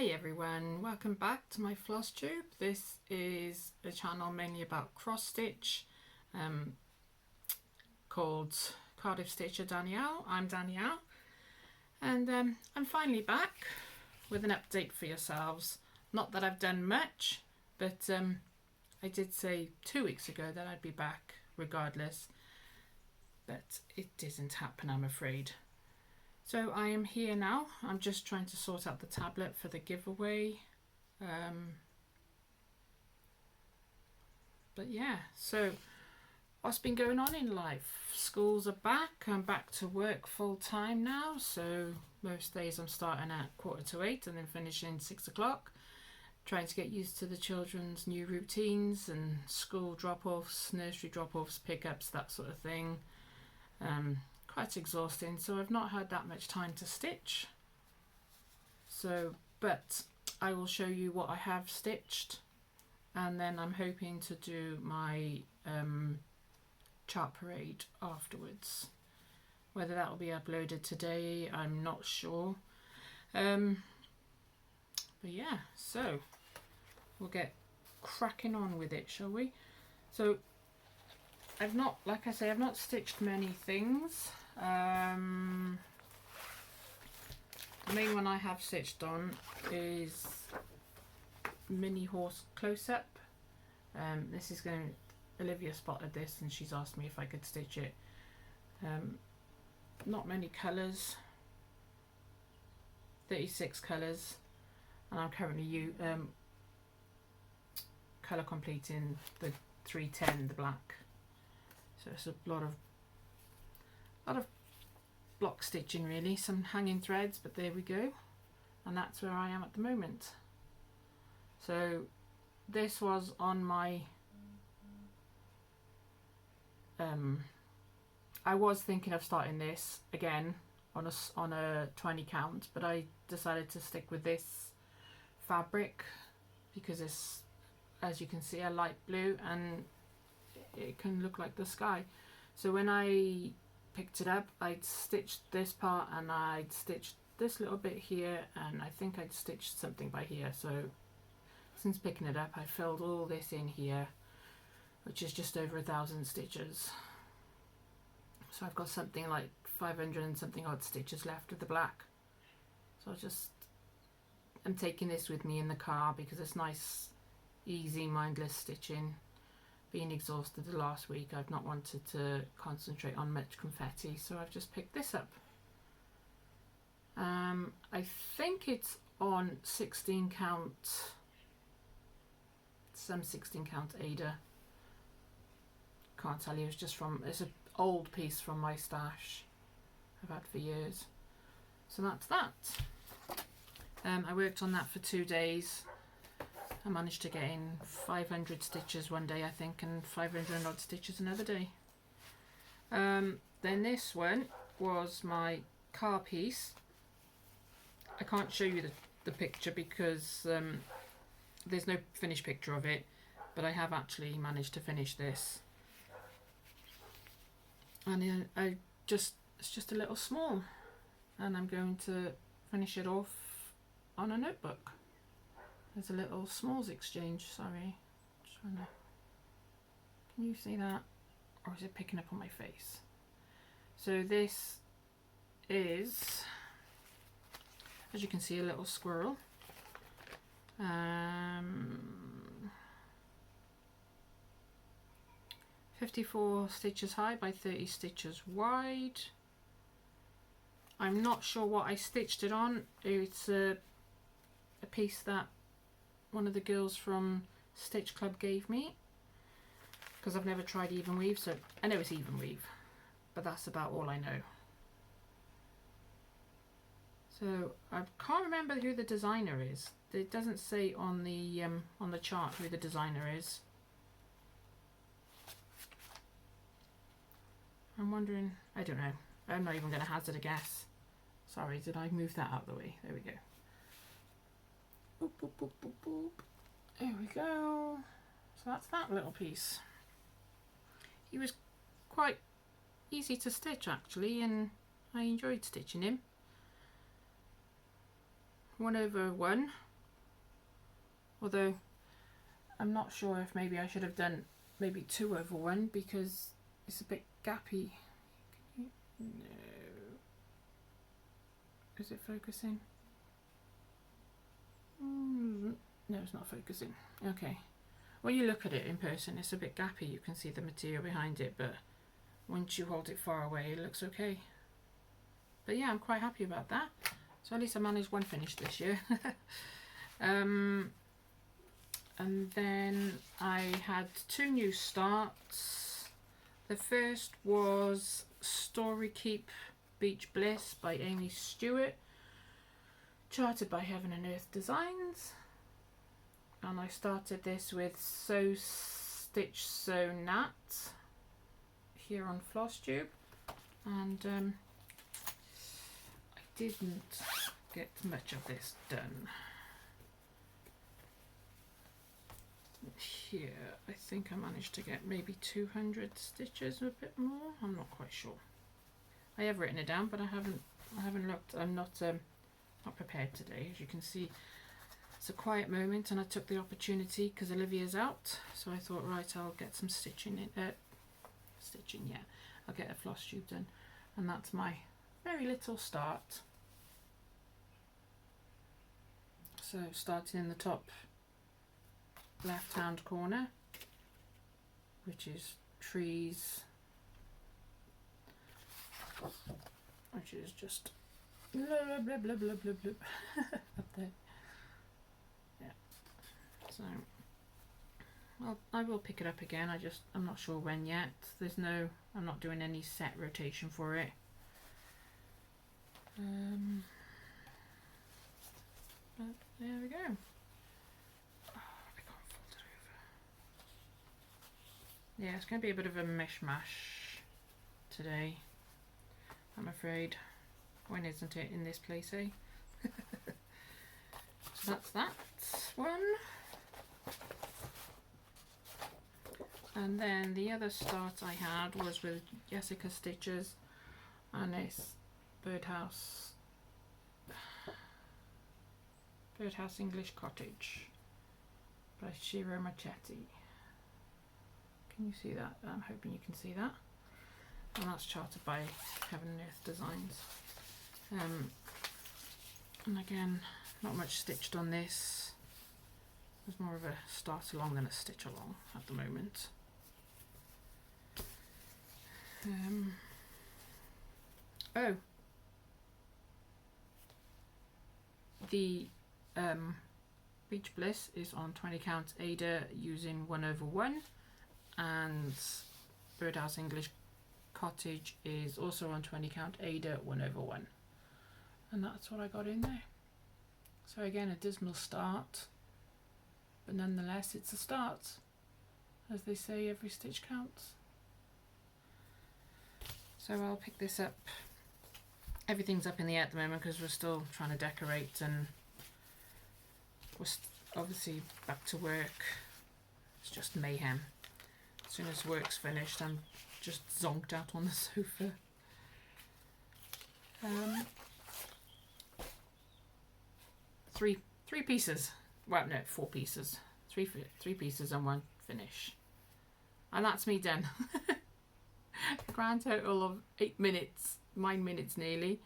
Hi everyone, welcome back to my Flosstube. This is a channel mainly about cross stitch called Cardiff Stitcher Danielle. I'm Danielle and I'm finally back with an update for yourselves. Not that I've done much, but I did say 2 weeks ago that I'd be back regardless, but it didn't happen, I'm afraid. So I am here now. I'm just trying to sort out the tablet for the giveaway. But yeah, so what's been going on in life? Schools are back. I'm back to work full time now. So most days I'm starting at 7:45 and then finishing 6 o'clock. Trying to get used to the children's new routines and school drop-offs, nursery drop-offs, pickups, that sort of thing. Quite exhausting, so I've not had that much time to stitch. But I will show you what I have stitched, and then I'm hoping to do my chart parade afterwards. Whether that will be uploaded today, I'm not sure. But yeah, so we'll get cracking on with it, shall we? So I've not, like I say, I've not stitched many things. The main one I have stitched on is Mini Horse Close-Up. This is going to, Olivia spotted this and she's asked me if I could stitch it. Not many colours, 36 colours, and I'm currently colour completing the 310, the black. So it's a lot of block stitching really, some hanging threads, but there we go, and that's where I am at the moment. So this was on my I was thinking of starting this again on a 20 count, but I decided to stick with this fabric because it's, as you can see, a light blue and it can look like the sky. So when I picked it up, I'd stitched this part and I'd stitched this little bit here, and I think I'd stitched something by here. So since picking it up, I filled all this in here, which is just over 1,000 stitches. So I've got something like 500 and something odd stitches left of the black. So I'm taking this with me in the car because it's nice, easy, mindless stitching. Being exhausted the last week, I've not wanted to concentrate on much confetti, so I've just picked this up. I think it's on 16 count, some 16 count Ada. Can't tell you, it's an old piece from my stash I've had for years. So that's that. I worked on that for 2 days. I managed to get in 500 stitches one day, I think, and 500 odd stitches another day. Then this one was my car piece. I can't show you the picture because there's no finished picture of it, but I have actually managed to finish this. And it's just a little small, and I'm going to finish it off on a notebook. There's a little smalls exchange, sorry. Can you see that? Or is it picking up on my face? So this is, as you can see, a little squirrel. 54 stitches high by 30 stitches wide. I'm not sure what I stitched it on. It's a piece that one of the girls from Stitch Club gave me, because I've never tried even weave, so I know it's even weave, but that's about all I know. So I can't remember who the designer is. It doesn't say on the chart who the designer is. I'm wondering, I don't know. I'm not even going to hazard a guess. Sorry, did I move that out of the way? There we go. Boop, boop, boop, boop, boop. There we go. So that's that little piece. He was quite easy to stitch actually, and I enjoyed stitching him. 1/1 although I'm not sure if maybe I should have done maybe 2 over 1 because it's a bit gappy. No. Is it focusing? No, it's not focusing. Okay. When you look at it in person, it's a bit gappy. You can see the material behind it, but once you hold it far away, it looks okay. But yeah, I'm quite happy about that. So at least I managed one finish this year. And then I had 2 new starts. The first was Story Keep Beach Bliss by Amy Stewart, charted by Heaven and Earth Designs. And I started this with Sew Stitch Sew Nat here on Flosstube, and I didn't get much of this done. Here I think I managed to get maybe 200 stitches, a bit more, I'm not quite sure. I have written it down, but I haven't looked. I'm not prepared today. As you can see, it's a quiet moment, and I took the opportunity because Olivia's out, so I thought, right, I'll get some stitching in. Yeah, I'll get a floss tube done, and that's my very little start. So starting in the top left hand corner, which is trees, which is just blah blah blah blah blah blah up there. Yeah, so I will pick it up again. I'm not sure when yet. I'm not doing any set rotation for it. But there we go. Oh, I can't fold it over. Yeah, it's going to be a bit of a mishmash today, I'm afraid. When isn't it in this place, eh? So that's that one. And then the other start I had was with Jessica Stitches, and it's Birdhouse English Cottage by Shiro Machetti. Can you see that? I'm hoping you can see that. And that's charted by Heaven and Earth Designs. And again, not much stitched on this. There's more of a start along than a stitch along at the moment. Oh, the Beach Bliss is on 20 count Ada using 1 over 1, and Birdhouse English Cottage is also on 20 count Ada 1 over 1, and that's what I got in there. So again, a dismal start, but nonetheless it's a start. As they say, every stitch counts. So I'll pick this up. Everything's up in the air at the moment because we're still trying to decorate, and we're obviously back to work. It's just mayhem. As soon as work's finished, I'm just zonked out on the sofa. Three pieces. Well, no, 4 pieces. Three pieces and 1 finish. And that's me done. A grand total of 8 minutes, 9 minutes nearly.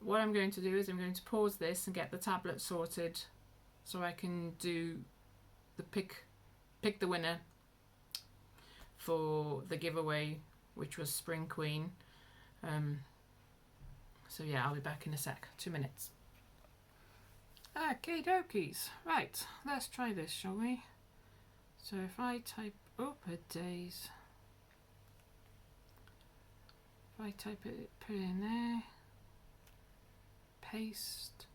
What I'm going to do is I'm going to pause this and get the tablet sorted so I can do the pick the winner for the giveaway, which was Spring Queen. So yeah, I'll be back in a sec. 2 minutes. Okay, dokies. Right, let's try this, shall we? So if I type days. If I type it, put it in there, paste,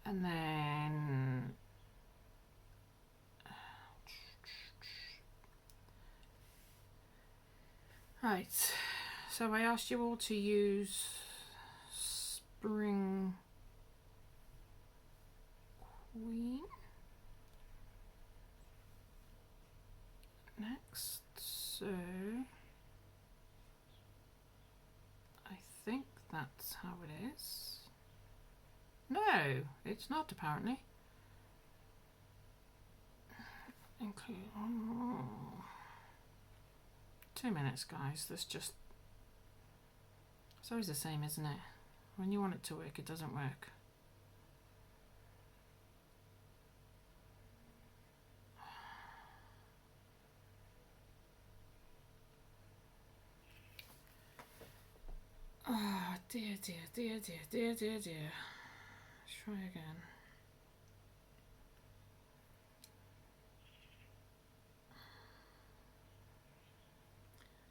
and then right, so I asked you all to use Spring Queen. Next, so I think that's how it is. No, it's not apparently. Include 2 minutes, guys. That's just, it's always the same, isn't it? When you want it to work, it doesn't work. Oh dear, dear, dear, dear, dear, dear, dear. Let's try again.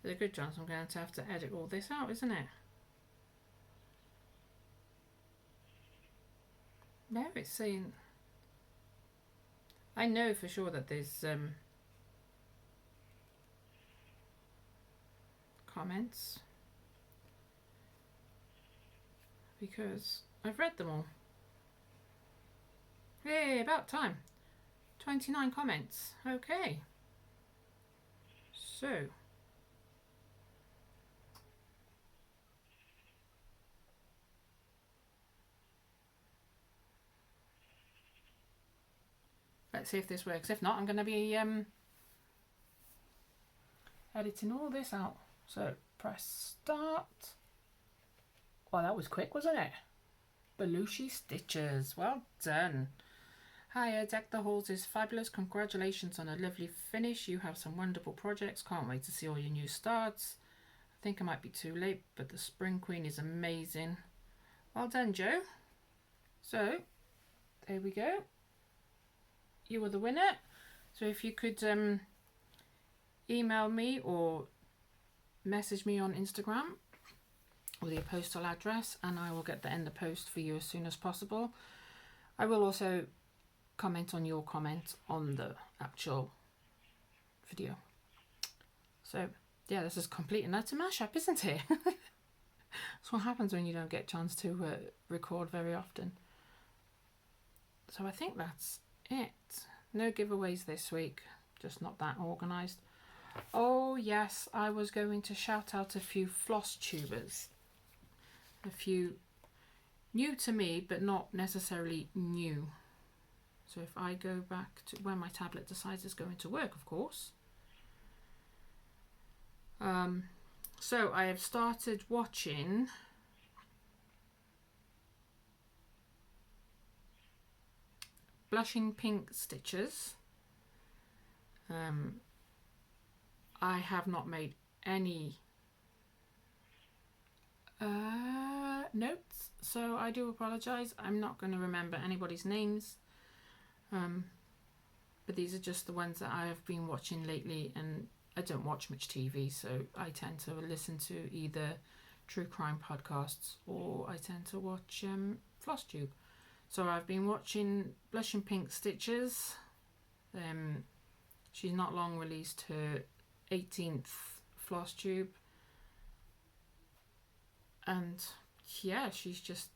There's a good chance I'm going to have to edit all this out, isn't it? No, it's saying... I know for sure that there's comments, because I've read them all. Hey, about time. 29 comments. Okay. So... let's see if this works. If not, I'm going to be editing all this out. So press start. Well, that was quick, wasn't it? Belushi stitches. Well done. Hiya, Deck the Halls is fabulous. Congratulations on a lovely finish. You have some wonderful projects. Can't wait to see all your new starts. I think I might be too late, but the Spring Queen is amazing. Well done, Joe. So, there we go. You were the winner. So if you could email me or message me on Instagram with your postal address, and I will get that in the post for you as soon as possible. I will also comment on your comment on the actual video. So yeah, this is complete and utter mashup, isn't it? That's what happens when you don't get a chance to record very often. So I think that's it. No giveaways this week, just not that organised. Oh yes, I was going to shout out a few Flosstubers, a few new to me but not necessarily new. So if I go back to when my tablet decides it's going to work, of course. So I have started watching Blushing Pink Stitches. I have not made any notes, so I do apologise. I'm not going to remember anybody's names, but these are just the ones that I have been watching lately, and I don't watch much TV, so I tend to listen to either true crime podcasts or I tend to watch Flosstube. So I've been watching Blushing Pink Stitches. She's not long released her 18th Flosstube, and yeah, she's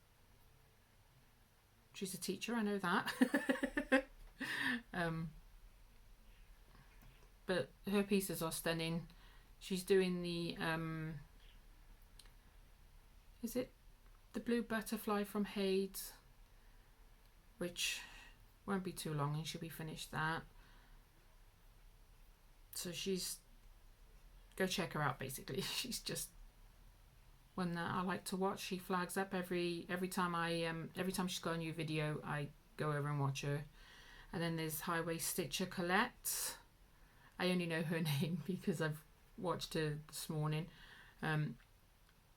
a teacher, I know that. But her pieces are stunning. She's doing the is it the Blue Butterfly from Hades, which won't be too long and she'll be finished that. So go check her out basically. She's just one that I like to watch. She flags up every time she's got a new video, I go over and watch her. And then there's Highway Stitcher Colette. I only know her name because I've watched her this morning.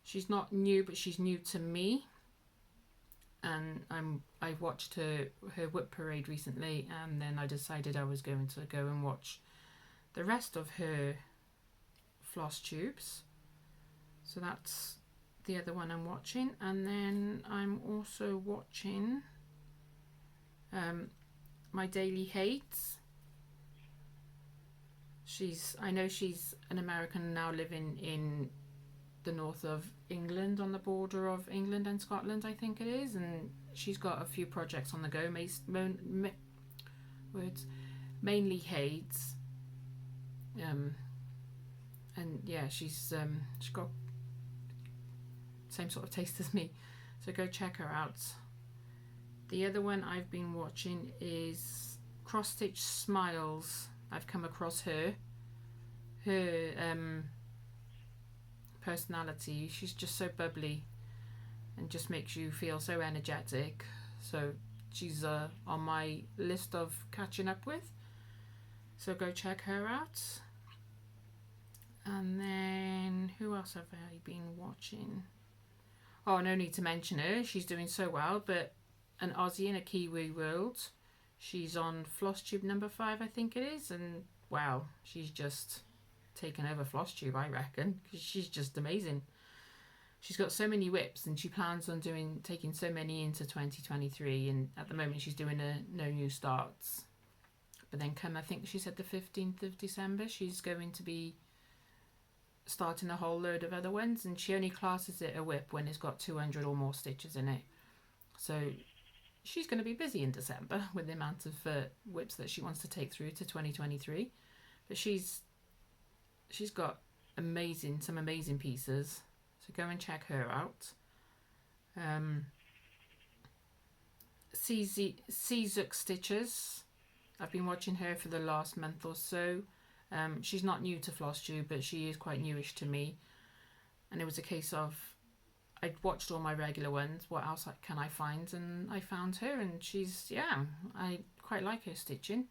She's not new, but she's new to me. And I've watched her Whip Parade recently, and then I decided I was going to go and watch the rest of her Flosstubes. So that's the other one I'm watching. And then I'm also watching My Daily Hates. I know she's an American now living in the north of England, on the border of England and Scotland, I think it is, and she's got a few projects on the go. Mainly Hades, and yeah, she's got same sort of taste as me. So go check her out. The other one I've been watching is Cross Stitch Smiles. I've come across her personality. She's just so bubbly and just makes you feel so energetic. So she's on my list of catching up with. So go check her out. And then who else have I been watching? Oh, no need to mention her. She's doing so well. But an Aussie in a Kiwi world. She's on Flosstube number 5, I think it is. And wow, she's just taken over Flosstube, I reckon, because she's just amazing. She's got so many whips, and she plans on taking so many into 2023. And at the moment, she's doing no new starts. But then come, I think she said the 15th of December, she's going to be starting a whole load of other ones. And she only classes it a whip when it's got 200 or more stitches in it. So she's going to be busy in December with the amount of whips that she wants to take through to 2023. But she's got some amazing pieces. So go and check her out. Czuk Stitches. I've been watching her for the last month or so. She's not new to Flosstube, but she is quite newish to me. And it was a case of I'd watched all my regular ones. What else can I find? And I found her, and I quite like her stitching.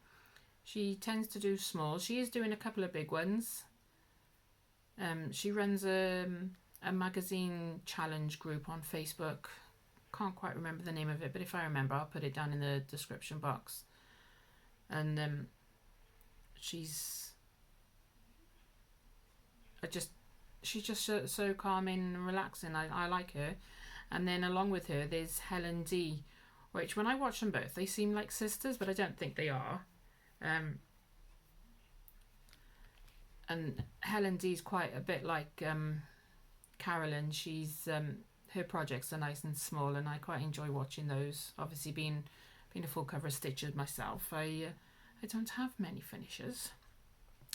She tends to do small. She is doing a couple of big ones. She runs a magazine challenge group on Facebook. Can't quite remember the name of it, but if I remember, I'll put it down in the description box. And she's just so calming and relaxing. I like her. And then along with her, there's Helen D, which when I watch them both, they seem like sisters, but I don't think they are. And Helen D's quite a bit like Carolyn. She's her projects are nice and small, and I quite enjoy watching those. Obviously, being a full cover stitcher myself, I don't have many finishes.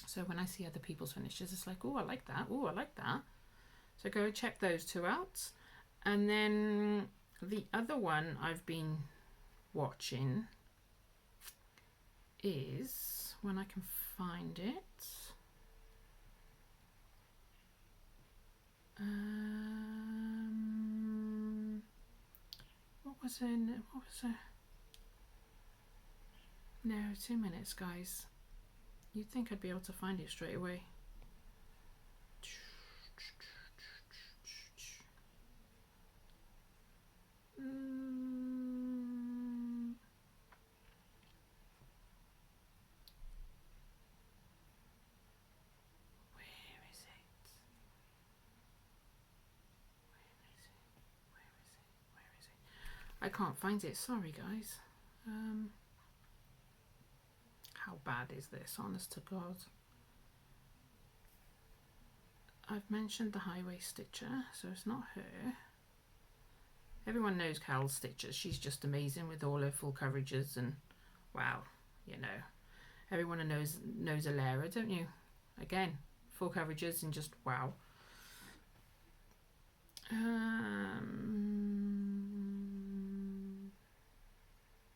So when I see other people's finishes, it's like, oh, I like that. Oh, I like that. So go check those two out. And then the other one I've been watching is, when I can find it, what was her? No, 2 minutes, guys. You'd think I'd be able to find it straight away. I can't find it. Sorry, guys. How bad is this? Honest to God. I've mentioned the highway stitcher, so it's not her. Everyone knows Carol Stitchers. She's just amazing with all her full coverages, and wow, you know, everyone knows Alara, don't you? Again, full coverages and just wow.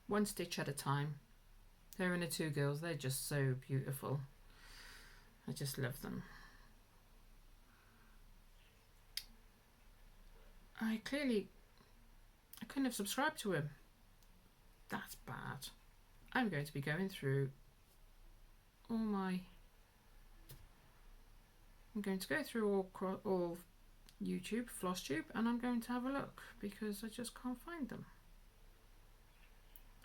One stitch at a time. Her and the two girls, they're just so beautiful. I just love them. I couldn't have subscribed to him. That's bad. I'm going to be going through I'm going to go through all YouTube, Flosstube, and I'm going to have a look because I just can't find them.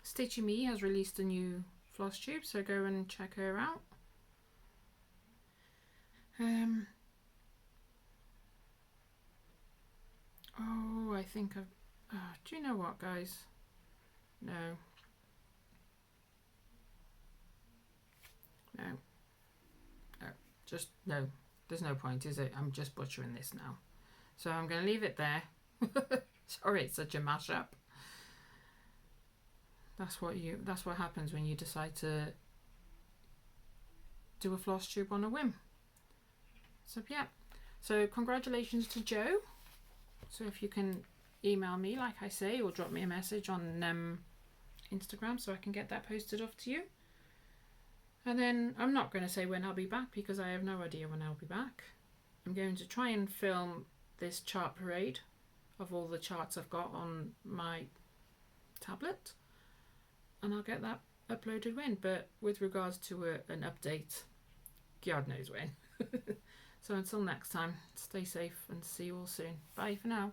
Stitchy Me has released a new Flosstube, so go and check her out. Oh, I think I've... do you know what, guys? No. Just no. There's no point, is it? I'm just butchering this now. So I'm going to leave it there. Sorry, it's such a mashup. That's what happens when you decide to do a Flosstube on a whim. So yeah. So congratulations to Joe. So if you can email me, like I say, or drop me a message on Instagram so I can get that posted off to you. And then I'm not going to say when I'll be back because I have no idea when I'll be back. I'm going to try and film this chart parade of all the charts I've got on my tablet, and I'll get that uploaded when. But with regards to an update, God knows when. So until next time, stay safe and see you all soon. Bye for now.